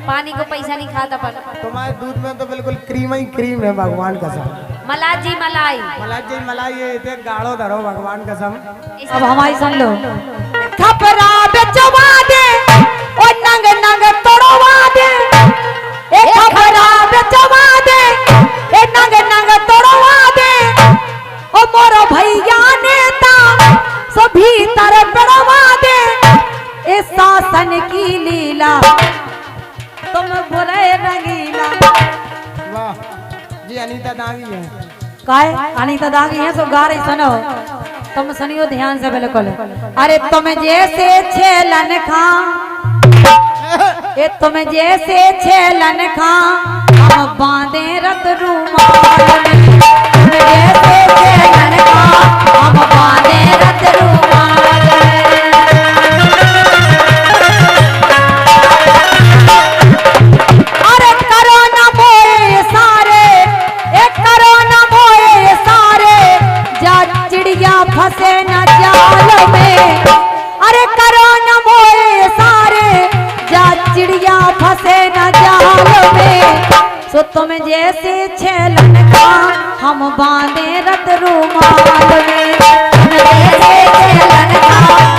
पानी को पैसा नहीं खाता पर तुम्हारे दूध में तो बिल्कुल क्रीम ही क्रीम है भगवान कसम। मलाई मलाई मलाई ये इतने गाढ़ो धरो भगवान कसम। अब हमारी सुन लो। खपरा बेचवा दे ओ नंग नंग तोड़वा दे, ए खपरा बेचवा दे ए नंग नंग तोड़वा दे, ओ मोरो भैया नेता सो भीतर बड़वा दे, इस शासन की लीला तुम बुरे रंगीला। वाह जी अनीता दागी है। काय अनीता दागी है सो गा रही सुनो, तुम सुनियो ध्यान से बिल्कुल। अरे तुम जैसे छेलन खा, ये तुम जैसे छेलन खा हम बांधे रत रूमाल में, तुम जैसे छेलन खा हम बांधे रत रूमाल में। अरे करो ना मोए सारे, एक करो ना मोए सारे, जा चिड़िया फंसे न जाल में। अरे करो न मोए सारे, जा चिड़िया फंसे न जाल में। सो तुम जैसे छेलन का हम बांधे रत रूमाल में, तुम जैसे छेलन का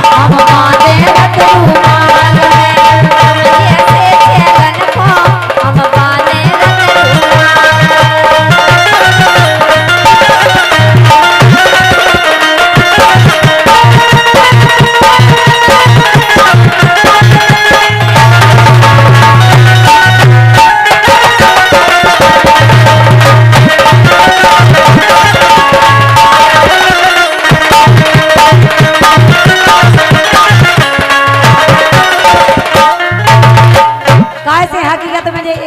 हम बांधे रत रूमाल में, तुम जैसे छेलन का हम बांधे रत रूमाल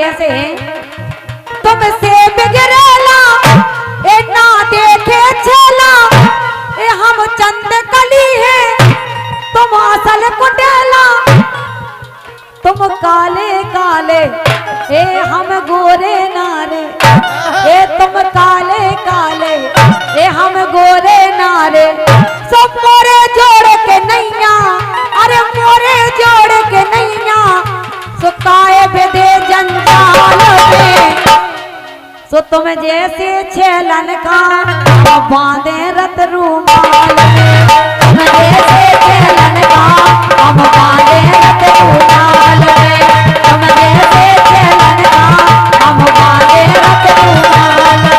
ऐसे है। तुमसे बिगड़ेला ए ना देखे छेला, ए हम चंद कली है तुम असल कुटेला, तुम काले काले ए हम गोरे नारे, ए तुम काले काले ए हम गोरे नारे। सब मोरे जोड़ के नैया, अरे मोरे जोड़ के नैया, सुकाए बेदे जंजाल में। सो तुम जैसे छेलन का बांधे रत रूमाल में, तुम जैसे छेलन का हम बांधे रत रूमाल में, तुम जैसे छेलन का हम बांधे रत रूमाल में।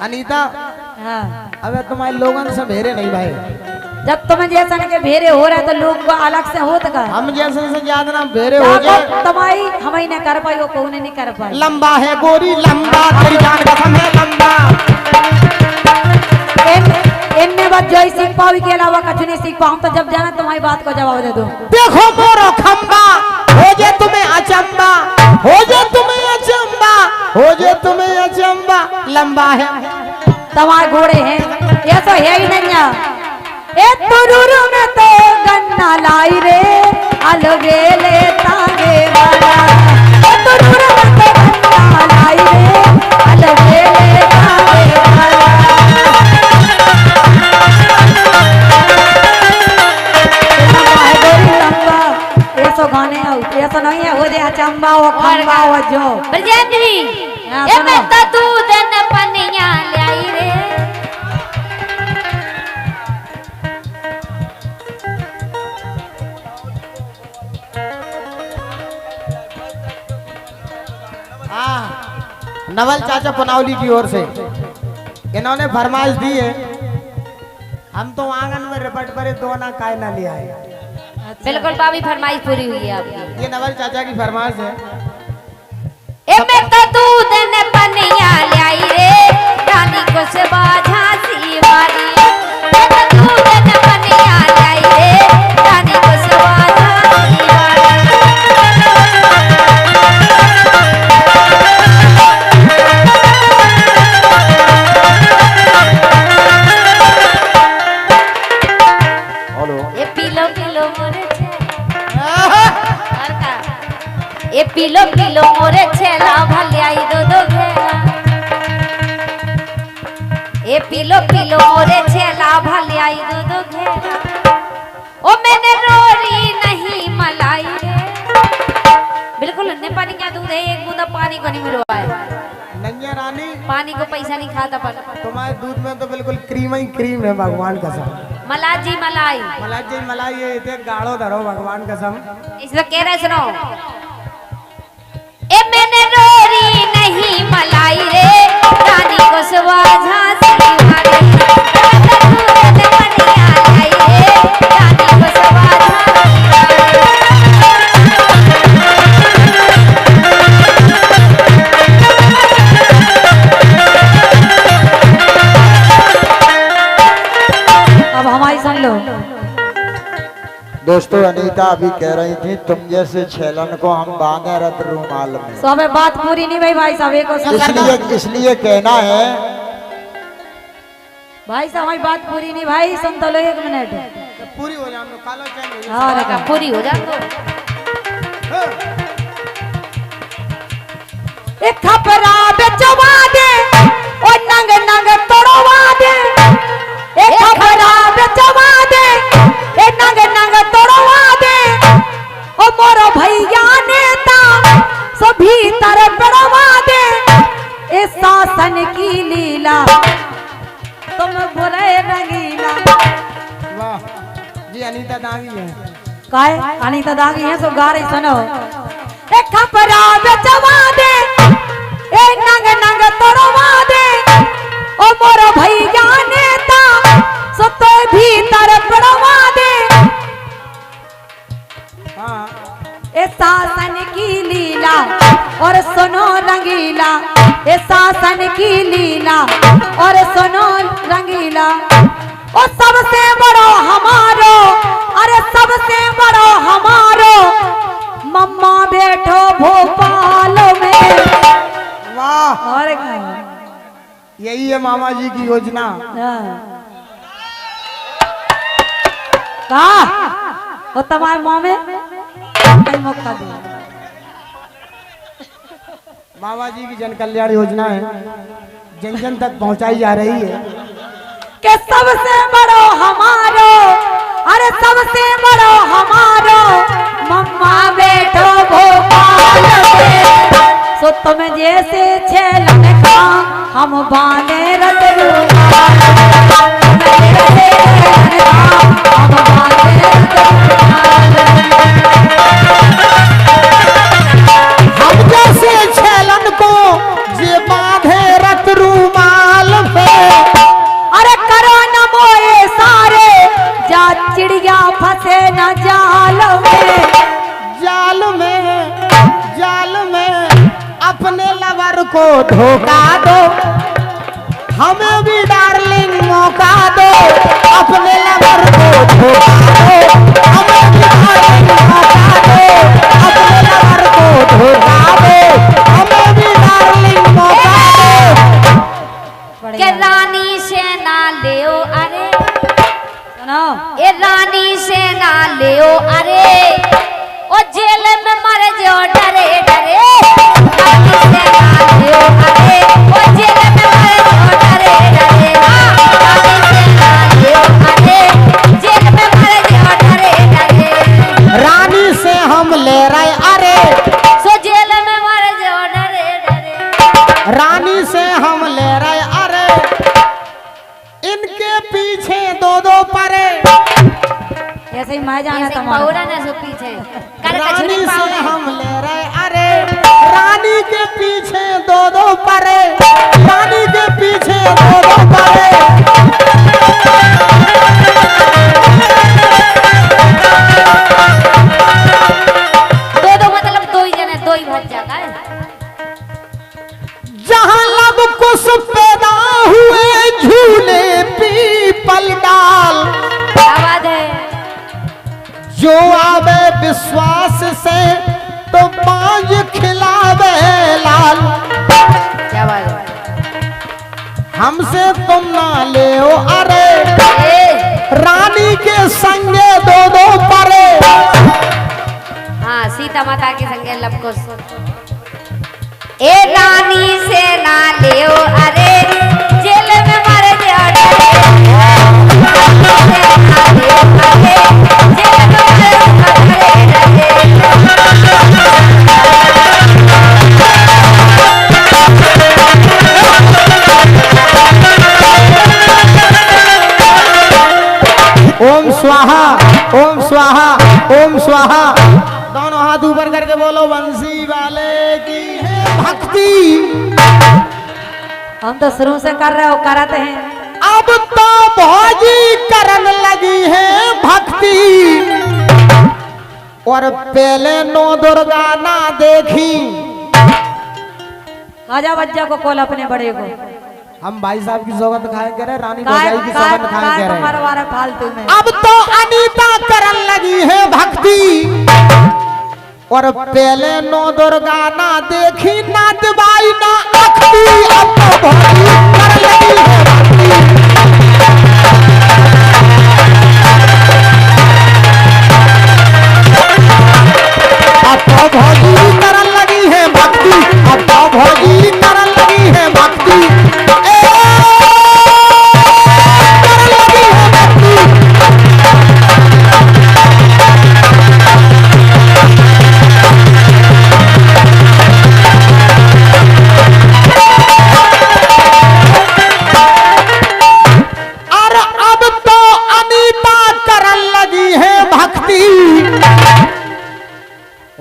अनीता अब तुम्हारे लोगन से भेरे नहीं भाई। जब तुम जैसा के भेरे हो रहा है तो लोग अलग से होत का, हम जैसे से ज्यादा ना भेरे हो जाए। तुम्हारी हम ही नहीं कर पाई, वो कौन नहीं कर पाई। लंबा है गोरी लंबा, तेरी जान कसम है लंबा। इनने बात जो ही सीख पाओ के अलावा कुछ नहीं सीख पाऊँ, तो जब जाना तुम्हारी बात को जवाब दे दो। देखो मोरो खंबा हो जे तुम्हें अचंबा, हो जे तुम्हें अचंबा, हो जे तुम्हें अचंबा। लंबा है तुम्हारे घोड़े हैं, ये तो है ही नहीं। ए तुरुरु में तो गन्ना लाई रे, अलवेले तागे वाला। ए तुरुरु में तो गन्ना लाई रे, अलवेले तागे वाला। ऐसा गाने ऐसा नहीं है, हो जाए चंबा हो खंबा हो जो ब्रजेंद्री ए मैं तो दूध न पनिया लाई रे। नवल चाचा पनौली की ओर से इन्होंने फरमाइश दी है, हम तो आंगन में रिपट परे दो ना काय ना ले आए। बिल्कुल भाभी फरमाइश पूरी हुई है आपकी। ये नवल चाचा की फरमाइश है। ए मैं तो दूध न पनिया लाई रे, रानी को सेवा झांसी वाली। ए मैं तो दूध न पनिया लाई रे, रानी को सेवा झांसी वाली। बोलो। ये पीलो पीलो मोरे और का ये पीलो पीलो मोरे छेला भले आई दो दो घेरा ये पीलो पीलो मोरे छेला भले आई दो दो घेरा ओ मैंने रोरी नहीं मलाई रे बिल्कुल ने पानी क्या दूध है एक बूंदा पानी को नहीं मिलवा है नैया रानी पानी को पैसा नहीं खाता पर तुम्हारे दूध में तो बिल्कुल क्रीम ही क्रीम है भगवान कसम। मलाजी मलाई मलाई मलाई ये इतने गाढ़ो धरो भगवान कसम। इसलिए कह रहे सुनो ए मैंने रोरी नहीं मलाई रे रानी को सुबह झांसी मारी दूध बनिया लाई रे रानी को सुबह झांसी अब हमारी सुन लो। दोस्तों अनीता अभी कह रही थी तुम जैसे छेलन को हम बांधे रत रूमाल में। तो हमें बात पूरी नहीं भाई भाई साहब एक इसलिए कहना है भाई साहब हमारी बात पूरी नहीं भाई सुन तो लो 1 मिनट। पूरी हो जाए तो कालो चाहिए। हाँ का पूरी हो जा तो एक खपरा बेचवा दे और नंग नंग तोड़वा दे एक खपरा बेचवा दे ए नंग नंग तोड़वा दे ओ मोरो भैया नेता सो भीतर बड़वा दे ए शासन की लीला तुम बोले रंगीला। वाह जी अनीता दागी है। काय अनीता दागी है सो गा रही सुनो एक खपरा बेचवा दे ए नंग नंग तोड़वा दे ओ मोरो भैया नेता सो तो भीतर बड़वा दे हाँ ए शासन की लीला और सुनो रंगीला ए शासन की लीला और सुनो रंगीला ओ सबसे बड़ो हमारो अरे सबसे बड़ो हमारो मम्मा बैठो भोपाल में। वाह और यही है मामा जी की योजना। कहा वो तुम्हारे मुंह में कहीं मौका दिया। मामा जी की जन कल्याण योजना है जन जन तक पहुंचाई जा रही है कि सबसे बड़ो हमारो अरे सबसे बड़ो हमारो मम्मा बैठो भोपाल में सो तुम जैसे छेलन का हम बांधे रत रूमाल हम बांधे रत रूमाल। हम जैसे छेलन को जे बांधे रत रूमाल पे अरे करो न मोए सारे जा चिड़िया फंसे न जाल में। जाल में अपने लवर को धोखा दो हमें भी डार्लिंग मौका दो अपने लवर को धोखा दो हमें भी डार्लिंग मौका दो अपने लवर को धोखा दो हमें भी डार्लिंग मौका दो। के रानी से ना लियो अरे सुनो ए रानी से ना लियो अरे ओ जेल में मर जो डरे डरे रानी से ना लियो अरे ओ जेल में मर जो डरे डरे रानी से ना लियो अरे जेल में मर जो डरे डरे रानी से हम ले रहे अरे सो जेल में मर जो डरे डरे रानी से हम ले रहे अरे इनके पीछे दो परे ऐसे ही मैं जाना ऐसे तुम्हारा पौड़ा ना सो पीछे कर रानी कछुनी से पाउडा हम ले रहे अरे रानी के पीछे दो परे रानी के पीछे दो परे दो मतलब दो ही जने दो ही भज जाता है जहाँ लब कुछ पैदा हुए झूले पीपल डाल आवाज है जो आवे विश्वास से तो बाज खिलावे लाल क्या बात है हमसे तुम ना ले अरे ए रानी के संग लपकोस ए रानी से ना लियो अरे जेल में मर जाओ ओम स्वाहा ओम स्वाहा ओम स्वाहा। दोनों हाथ ऊपर करके बोलो बंसी वाले की है भक्ति। हम तो शुरू से कर रहे हो, कराते हैं। अब तो भौजी करन लगी है भक्ति और पहले नो दुर्गा ना देखी। आजा बच्चा को कॉल अपने बड़े को। हम भाई साहब की सौगंध खाए कह रहे, रानी काय भौजाई की सौगंध खाए कह रहे। मरवा रहे फालतू में। अब तो अनीता करन लगी है भक्ति और पहले नो दुर्गा ना देखी ना दिवाई ना अखती। अब तो भौजी करन लगी है भक्ति। अब तो भौजी करन लगी है भक्ति। अब तो भौजी करन लगी है भक्ति। करन लगी है भक्ति। और अब तो अनीता करन लगी है भक्ति।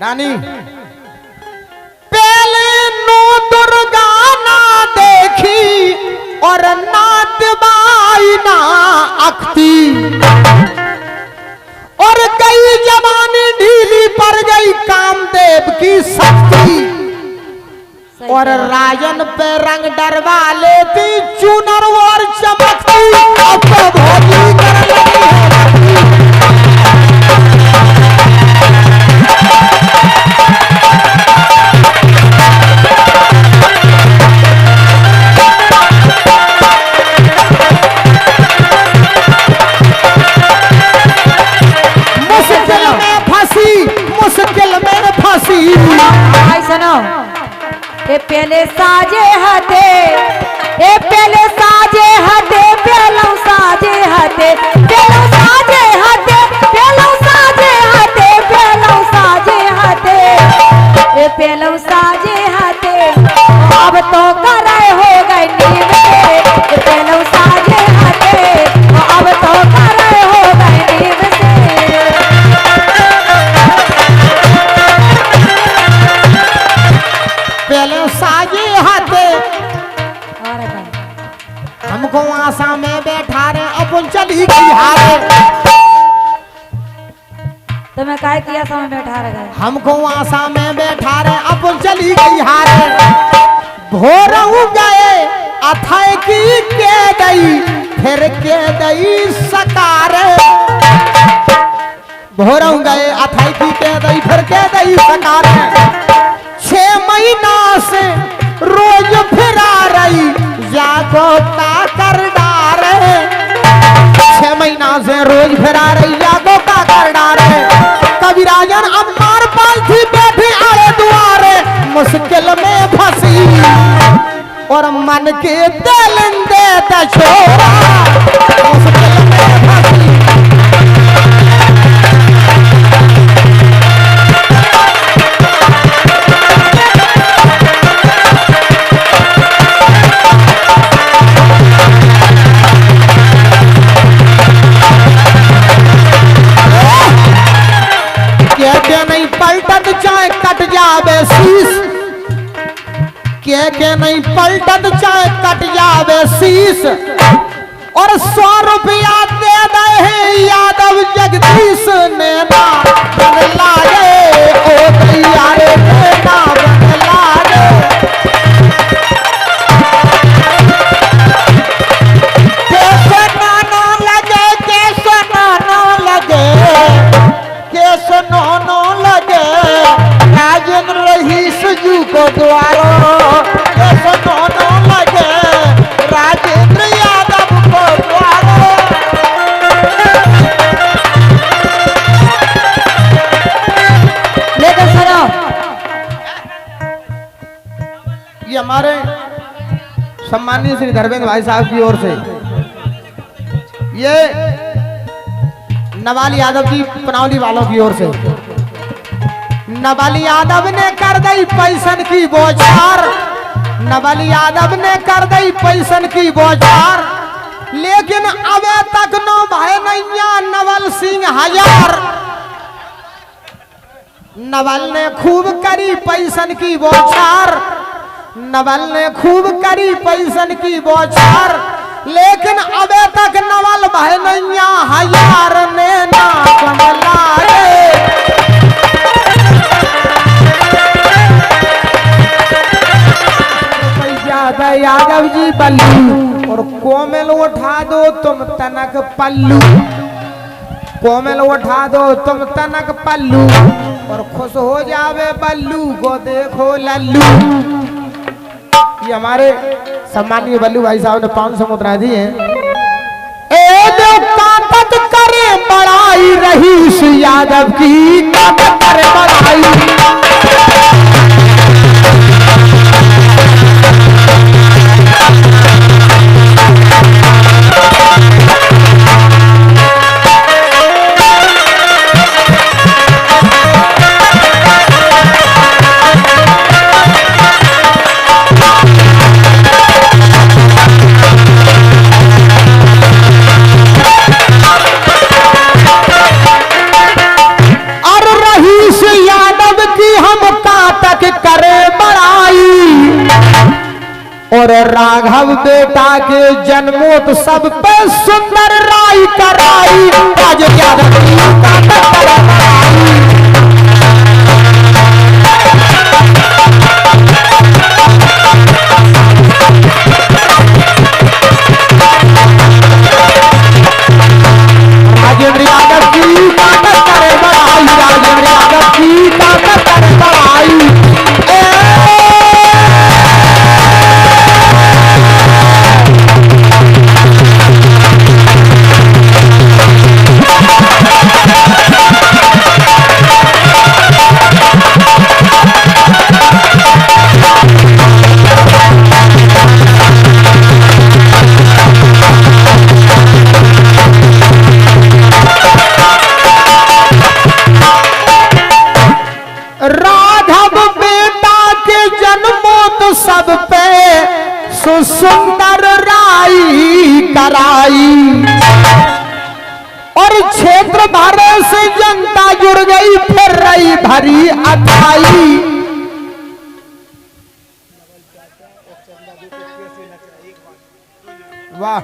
रानी पहले नो दुर्गा ना देखी और ना दिवाई ना अखती और कई जवानी ढीली पड़ गई कामदेव की शक्ति और राजन पे रंग डरवा लेती चुनर और चमकती। अब तो भौजी करन लगी है भक्ति। मुश्किल में फंसी। भाई सुनो, ए पहले साजे हते, ए पहले साजे हते, पहलो साजे हते, पहलो साजे हते, पहलो साजे हते, पहलो साजे हते, ए पहलो साजे हते। अब तो करे हो गए नींद, पहलो साजे हते, अब तो करे हो गए नींद से। पहले साजे हाथे हमको आशा में बैठा रहे अपन चली गई हारे। तो मैं काय किया समय बैठा रहे। हमको आशा में बैठा रहे अपन चली गई हारे। भोर गए अथय की के गई फिर के गई सकारे। भोर गए अथय की के गई फिर के गई सकारे। 6 महीना से रोज फिरा रही जागो का कर डारे। 6 महीना से रोज फिरा रही जागो का कर डारे। कभी राजन अम्मार पालथी बैठी आड़े दुआरे मुश्किल में फंसी और मन के दिल दे छोड़ा मुश्किल में फंसी। नहीं पलटत चाहे कट जावे शीश, के नहीं पलटत चाहे कट जावे शीश और 100 रुपया दे दे है यादव जगदीश ने ना बदला रे ओ दैया रे ना बदला रे। कैसे नानो लगे कैसे नानो लगे कैसे नानो लगे राजेंद्र रहीस जू को द्वारो। कैसे नानो लगे राजेंद्र यादव को द्वारो। सम्माननीय श्री धर्मेंद्र भाई साहब की ओर से ये नवाली यादव जी पनौली वालों की ओर से नवाली यादव ने कर दी पैसन की बौछार, नवाली यादव ने कर दी पैसन की बौछार, लेकिन अबे तक नो भाई नैया नवल सिंह हजार। नवल ने खूब करी पैसन की बौछार, नवल ने खूब करी पैसन की बौछार, लेकिन अबे तक नवल भाई नैया हजार ने ना कमला यादव जी बल्लू और कोमल उठा दो तुम तनक पल्लू, कोमल उठा दो तुम तनक पल्लू और खुश हो जावे बल्लू को देखो लल्लू। ये हमारे सम्मानीय बल्लू भाई साहब ने 500 मुद्रा दी है। ए जो ताकत करे बड़ाई रहीश यादव की, ताकत करे बड़ाई और राघव बेटा के जन्मोत्सव पे सुंदर राई कराई, राज यादव की ताकत करे बड़ाई। राजेंद्र यादव की ताकत करे बड़ाई, राजेंद्र यादव की ताकत करे बड़ाई। सब पे सुंदर राई कराई और क्षेत्र भर से जनता जुड़ गई, फिर रही भरी अथाई। वाह,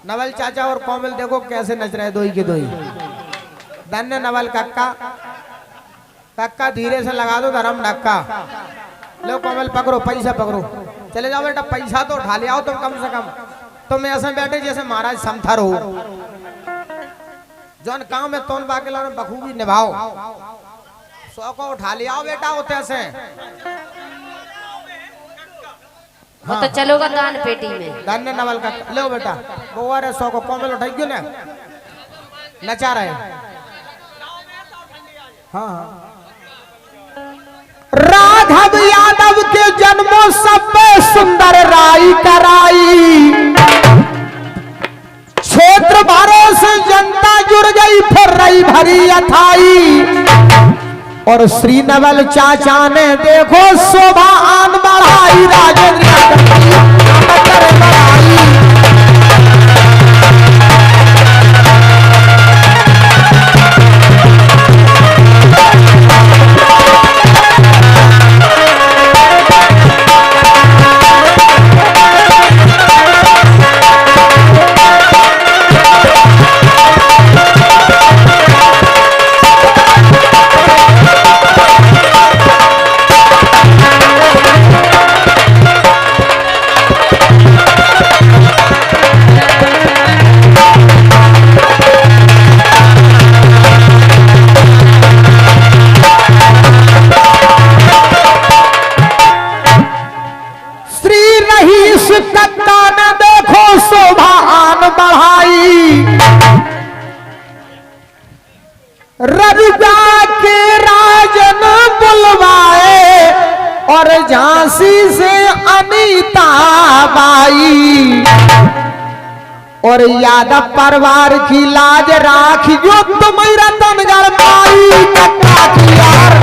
नवल चाचा और कोमल देखो कैसे नच रहे दोई के दोई। धन्य नवल कक्का, कक्का धीरे से लगा दो धर्म धक्का। लो कोमल पकड़ो, पैसा पकड़ो, चले जाओ बेटा, पैसा तो उठा ले आओ तुम कम से कम। तुम ऐसे बैठे जैसे महाराज समथर हो, जौन काम में तोन बाके लाने बखूबी निभाओ। 100 को उठा ले आओ बेटा होते से। वो तो चलोगा दान पेटी में। धन्य नवल का लो बेटा, वो 100 को कोमल उठाई क्यों ना नचा रहे। हाँ हाँ, राघव यादव के जन्मोत्सव पे सुंदर राई कराई, क्षेत्र भर से जनता जुड़ गई, फिर रही भरी अथाई और श्री नवल चाचा ने देखो शोभा आन बढ़ाई, राजेंद्र यादव की ताकत बढ़ाई। रविदा के राजन बुलवाए और झांसी से अनीता बाई और यादव परिवार की लाज राखियो तुम रतनगढ़ माई कक्का की यार।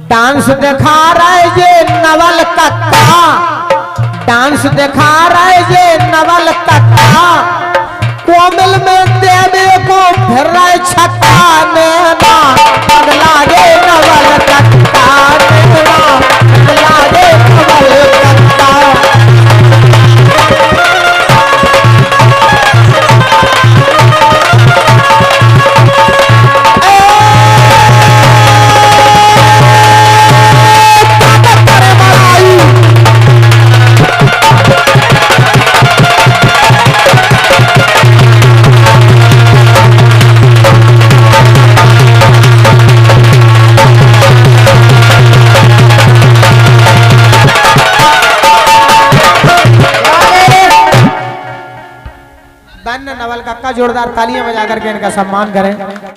डांस दिखा रहे ये नवल कक्का, डांस दिखा रहे ये नवल कक्का, कोमिल में देवे को फिर रहे छक्का नैना बदला रे नवल कक्का, नैना बदला रे नवल कक्का। धन्य नवल कक्का, जोरदार तालियां बजा करके इनका सम्मान करें।